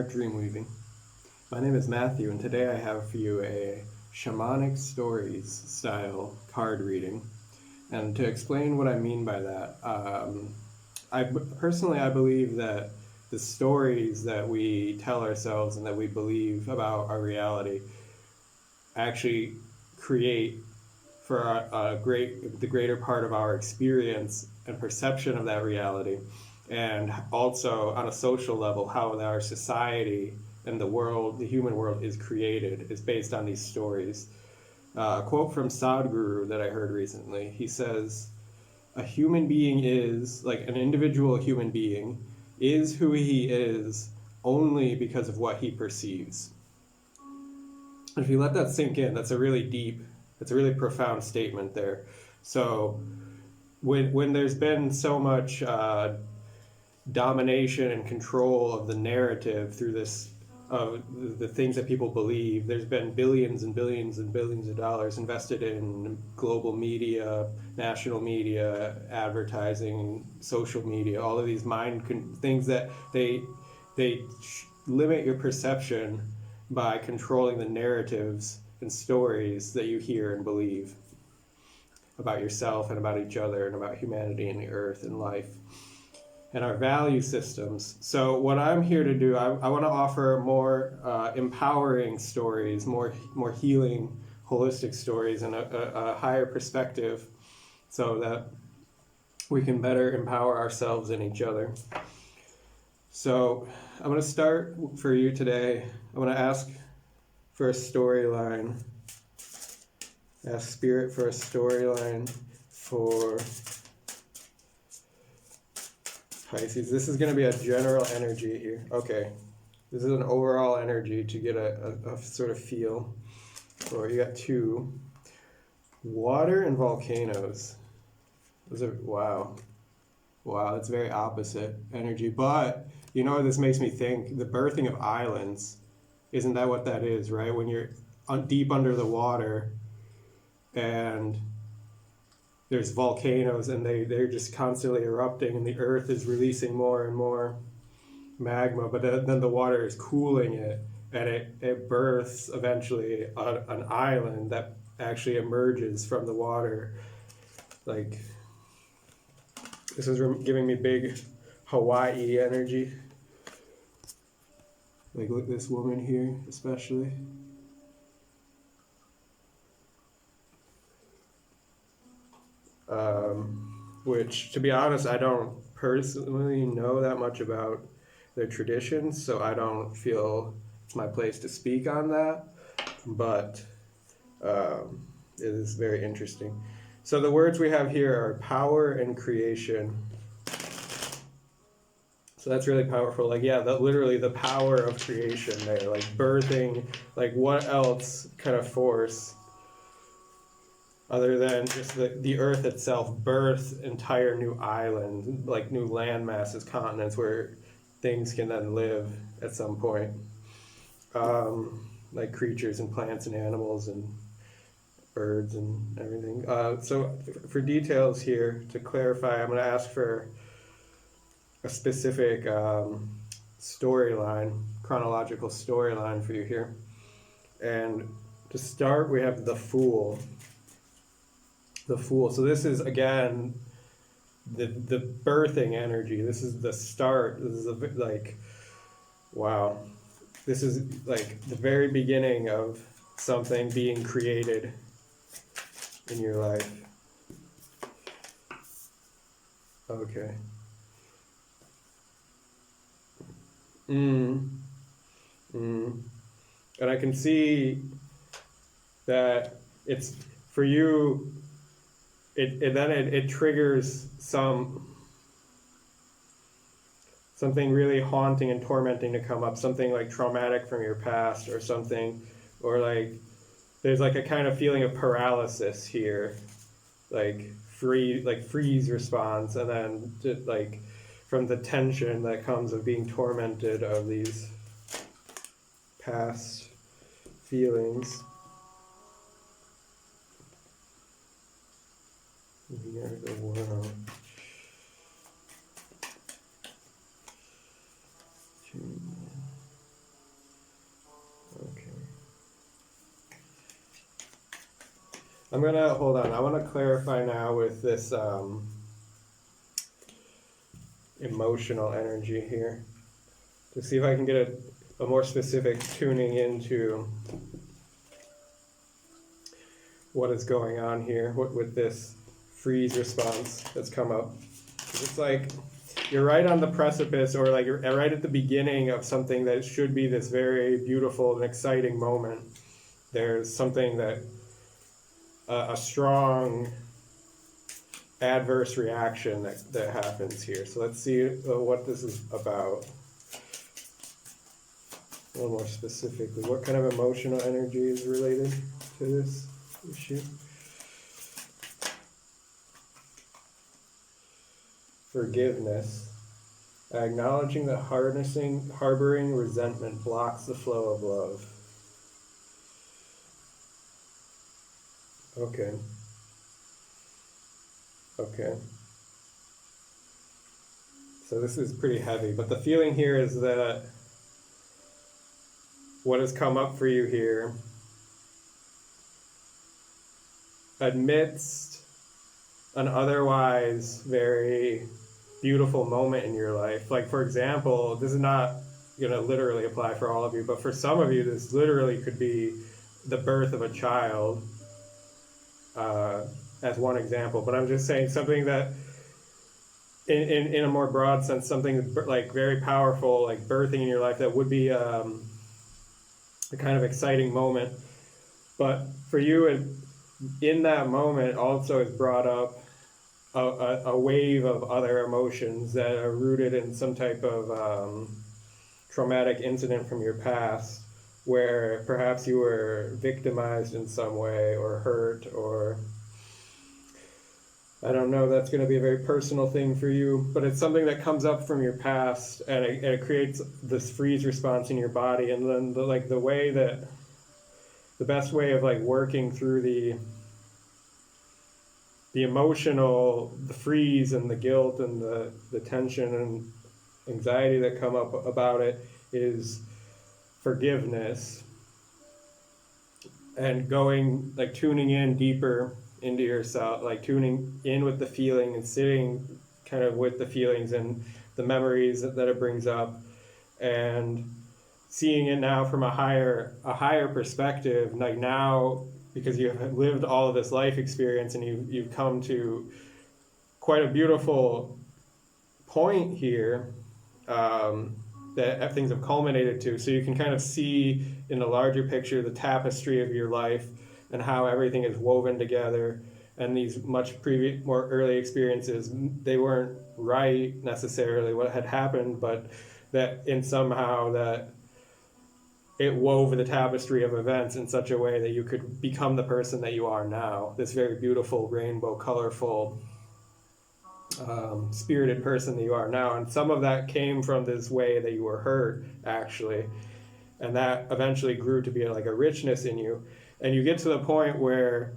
Lionheart Dreamweaving. My name is Matthew, and today I have for you a shamanic stories style card reading. And to explain what I mean by that, I believe that the stories that we tell ourselves and that we believe about our reality actually create for the greater part of our experience and perception of that reality, and also on a social level, how our society and the world, the human world, is created is based on these stories. A quote from Sadhguru that I heard recently. He says, "A human being is, like an individual human being, is who he is only because of what he perceives." If you let that sink in, that's a really profound statement there. So when there's been so much domination and control of the narrative through this, of the things that people believe, there's been billions and billions and billions of dollars invested in global media, national media, advertising, social media, all of these things that they limit your perception by controlling the narratives and stories that you hear and believe about yourself and about each other and about humanity and the earth and life and our value systems. So what I'm here to do, I want to offer more empowering stories, more healing, holistic stories, and a higher perspective, so that we can better empower ourselves and each other. So I'm going to start for you today. I'm going to ask for a storyline. Ask Spirit for a storyline for Pisces. This is going to be a general energy here. Okay. This is an overall energy to get a sort of feel. Or you got two. Water and volcanoes. Those are, wow. Wow, that's very opposite energy. But, you know what this makes me think? The birthing of islands. Isn't that what that is, right? When you're deep under the water and there's volcanoes and they're just constantly erupting and the earth is releasing more and more magma, but then the water is cooling it, and it births eventually an island that actually emerges from the water. Like, this is giving me big Hawaii energy. Like, look at this woman here, especially. Which, to be honest, I don't personally know that much about their traditions, so I don't feel it's my place to speak on that, but it is very interesting. So the words we have here are power and creation. So that's really powerful. Like, yeah, literally the power of creation there, like birthing, like what else kind of force other than just the earth itself birth entire new islands, like new land masses, continents where things can then live at some point, like creatures and plants and animals and birds and everything. So for details here, to clarify, I'm going to ask for a specific storyline, chronological storyline for you here. And to start, we have the Fool. The Fool. So this is, again, the birthing energy. This is the start. This is like, wow. This is like the very beginning of something being created in your life. Okay. And I can see that it's, for you, it triggers something really haunting and tormenting to come up, something like traumatic from your past or something, or like there's like a kind of feeling of paralysis here, like freeze response, and then just like from the tension that comes of being tormented of these past feelings. We are the world. hold on. I want to clarify now with this emotional energy here to see if I can get a more specific tuning into what is going on here with this freeze response that's come up. It's like you're right on the precipice, or like you're right at the beginning of something that should be this very beautiful and exciting moment. There's something that a strong adverse reaction that happens here. So let's see what this is about. A little more specifically, what kind of emotional energy is related to this issue? Forgiveness. Acknowledging that harboring resentment blocks the flow of love. Okay. So this is pretty heavy, but the feeling here is that what has come up for you here, amidst an otherwise very beautiful moment in your life. Like, for example, this is not going to literally apply for all of you, but for some of you, this literally could be the birth of a child, as one example. But I'm just saying something that, in a more broad sense, something like very powerful, like birthing in your life, that would be a kind of exciting moment. But for you, in that moment, also is brought up a wave of other emotions that are rooted in some type of traumatic incident from your past, where perhaps you were victimized in some way or hurt, or I don't know, that's going to be a very personal thing for you, but it's something that comes up from your past, and it creates this freeze response in your body. And then the best way of like working through the emotional, the freeze and the guilt and the tension and anxiety that come up about it is forgiveness, and going, like, tuning in deeper into yourself, like tuning in with the feeling and sitting kind of with the feelings and the memories that it brings up, and seeing it now from a higher perspective, like now, because you have lived all of this life experience and you've come to quite a beautiful point here, that things have culminated to. So you can kind of see in the larger picture the tapestry of your life and how everything is woven together. And these more early experiences, they weren't right necessarily what had happened, but that in somehow that it wove the tapestry of events in such a way that you could become the person that you are now, this very beautiful, rainbow, colorful, spirited person that you are now. And some of that came from this way that you were hurt, actually, and that eventually grew to be like a richness in you. And you get to the point where,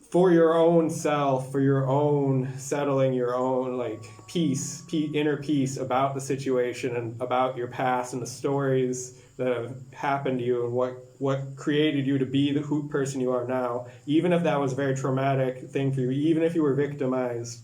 for your own self, for your own settling, your own like inner peace about the situation and about your past and the stories that have happened to you and what created you to be the person you are now, even if that was a very traumatic thing for you, even if you were victimized,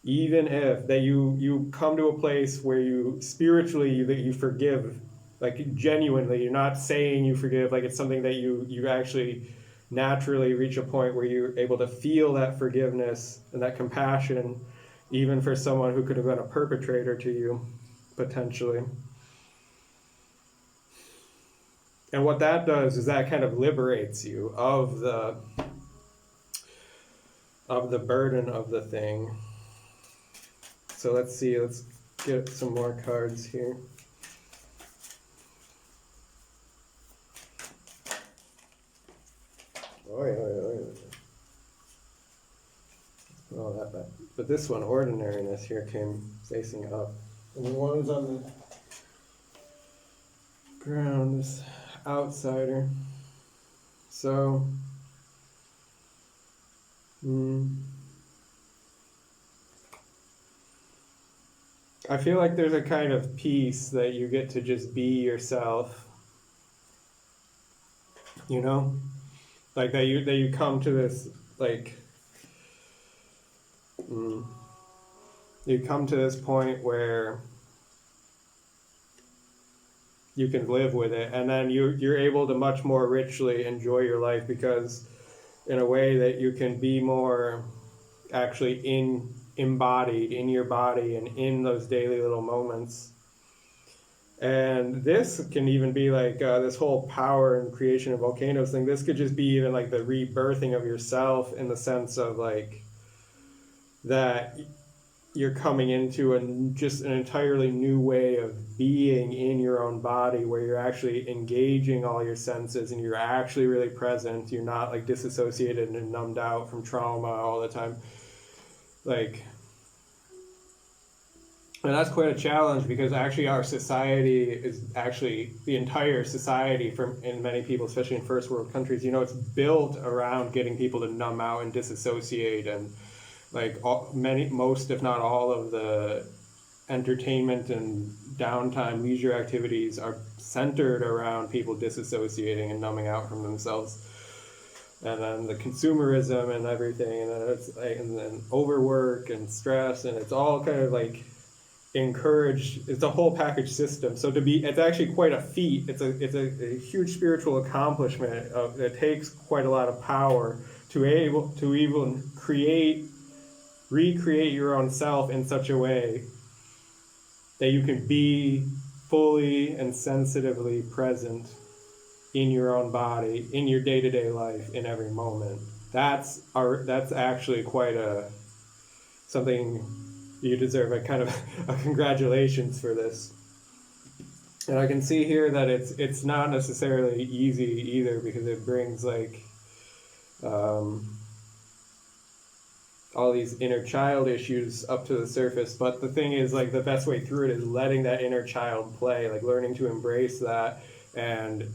even if that you come to a place where you spiritually that you forgive, like genuinely. You're not saying you forgive, like it's something that you actually naturally reach a point where you're able to feel that forgiveness and that compassion, even for someone who could have been a perpetrator to you, potentially. And what that does is that kind of liberates you of the burden of the thing. So let's get some more cards here. All that back. But this one, ordinariness, here came facing up. And the one's on the ground, this outsider. So, I feel like there's a kind of peace that you get to just be yourself. you know, like that you come to this, like, you come to this point where you can live with it, and then you're able to much more richly enjoy your life, because in a way that you can be more actually embodied in your body and in those daily little moments. And this can even be like this whole power and creation of volcanoes thing. This could just be even like the rebirthing of yourself, in the sense of like that you're coming into just an entirely new way of being in your own body, where you're actually engaging all your senses and you're actually really present. You're not like disassociated and numbed out from trauma all the time. Like, and that's quite a challenge, because actually our society is actually, the entire society in many people, especially in first world countries, you know, it's built around getting people to numb out and disassociate, and like most if not all of the entertainment and downtime leisure activities are centered around people disassociating and numbing out from themselves. And then the consumerism and everything, and then it's like, and then overwork and stress, and it's all kind of like encouraged. It's a whole package system. So it's actually quite a feat. It's a huge spiritual accomplishment. It takes quite a lot of power to even recreate your own self in such a way that you can be fully and sensitively present in your own body, in your day-to-day life, in every moment. That's actually quite something you deserve a kind of a congratulations for this. And I can see here that it's not necessarily easy either, because it brings like all these inner child issues up to the surface. But the thing is, like, the best way through it is letting that inner child play, like learning to embrace that and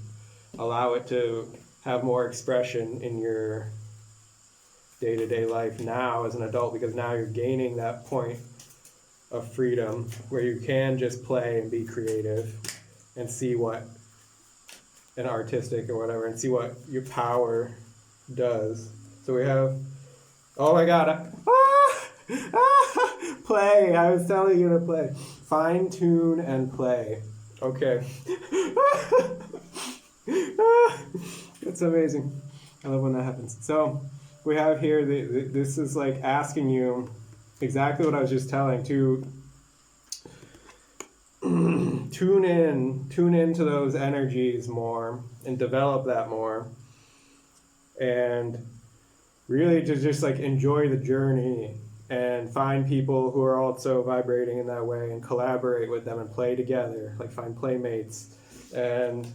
allow it to have more expression in your day-to-day life now as an adult, because now you're gaining that point of freedom where you can just play and be creative and see what an artistic or whatever, and see what your power does. So we have, oh my god, play. I was telling you to play. Fine tune and play. Okay. It's amazing. I love when that happens. So we have here, this is like asking you exactly what I was just telling, to tune into those energies more and develop that more, and really to just like enjoy the journey and find people who are also vibrating in that way and collaborate with them and play together, like find playmates. And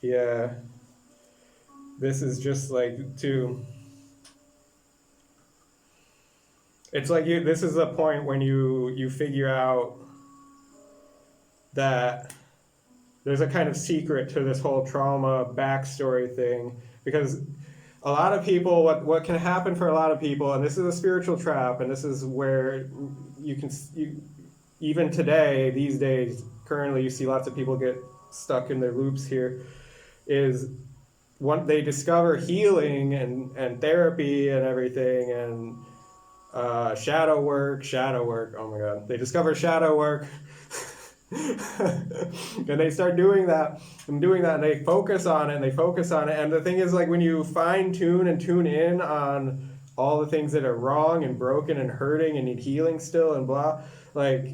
yeah, this is just like it's like this is a point when you figure out that there's a kind of secret to this whole trauma backstory thing, because a lot of people, what can happen for a lot of people, and this is a spiritual trap, and this is where you even today, these days, currently, you see lots of people get stuck in their loops here, is when they discover healing and therapy and everything, and shadow work, oh my god, they discover shadow work, and they start doing that, and they focus on it, and the thing is, like, when you fine tune and tune in on all the things that are wrong and broken and hurting and need healing still and blah, like,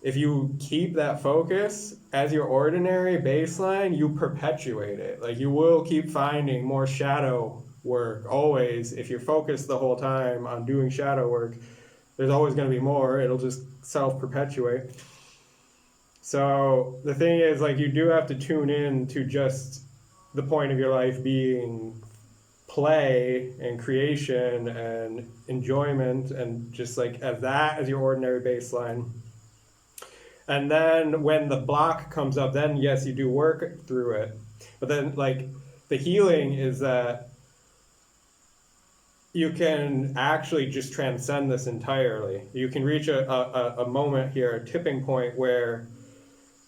if you keep that focus as your ordinary baseline, you perpetuate it. Like, you will keep finding more shadow work always. If you're focused the whole time on doing shadow work, there's always going to be more. It'll just self-perpetuate. So the thing is, like, you do have to tune in to just the point of your life being play and creation and enjoyment, and just like as your ordinary baseline. And then when the block comes up, then yes, you do work through it. But then, like, the healing is that you can actually just transcend this entirely. You can reach a moment here, a tipping point, where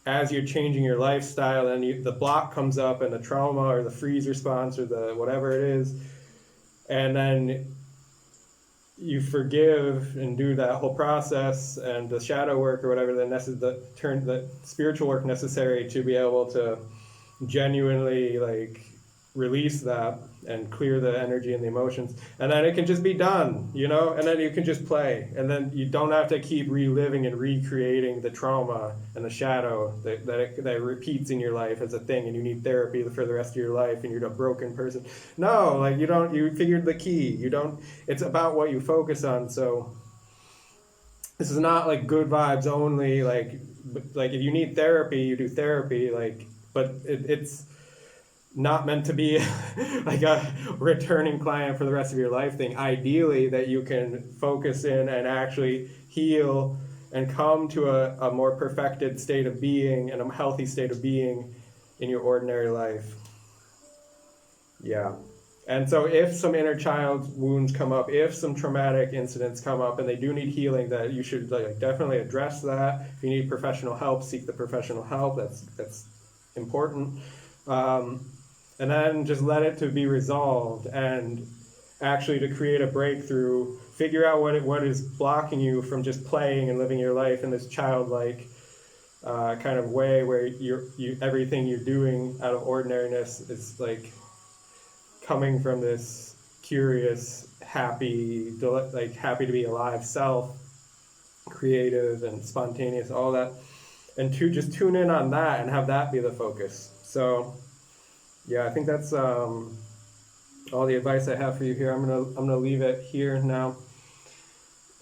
as you're changing your lifestyle, and the block comes up, and the trauma or the freeze response or the whatever it is, and then you forgive and do that whole process and the shadow work or whatever, the spiritual work necessary to be able to genuinely like release that and clear the energy and the emotions, and then it can just be done, you know, and then you can just play, and then you don't have to keep reliving and recreating the trauma and the shadow that repeats in your life as a thing, and you need therapy for the rest of your life and you're a broken person. No, like you figured the key. It's about what you focus on. So this is not like good vibes only, like if you need therapy, you do therapy, like, but it's not meant to be like a returning client for the rest of your life thing. Ideally, that you can focus in and actually heal and come to a more perfected state of being and a healthy state of being in your ordinary life. Yeah. And so if some inner child wounds come up, if some traumatic incidents come up and they do need healing, that you should like definitely address that. If you need professional help, seek the professional help. That's important. And then just let it to be resolved, and actually to create a breakthrough, figure out what is blocking you from just playing and living your life in this childlike kind of way, where everything you're doing out of ordinariness is like coming from this curious, happy to be alive self, creative and spontaneous, all that, and to just tune in on that and have that be the focus. So yeah, I think that's all the advice I have for you here. I'm gonna leave it here now,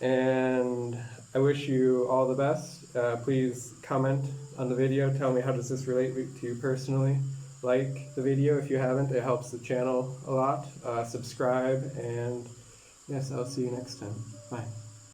and I wish you all the best. Please comment on the video. Tell me, how does this relate to you personally? Like the video if you haven't. It helps the channel a lot. Subscribe, and yes, I'll see you next time. Bye.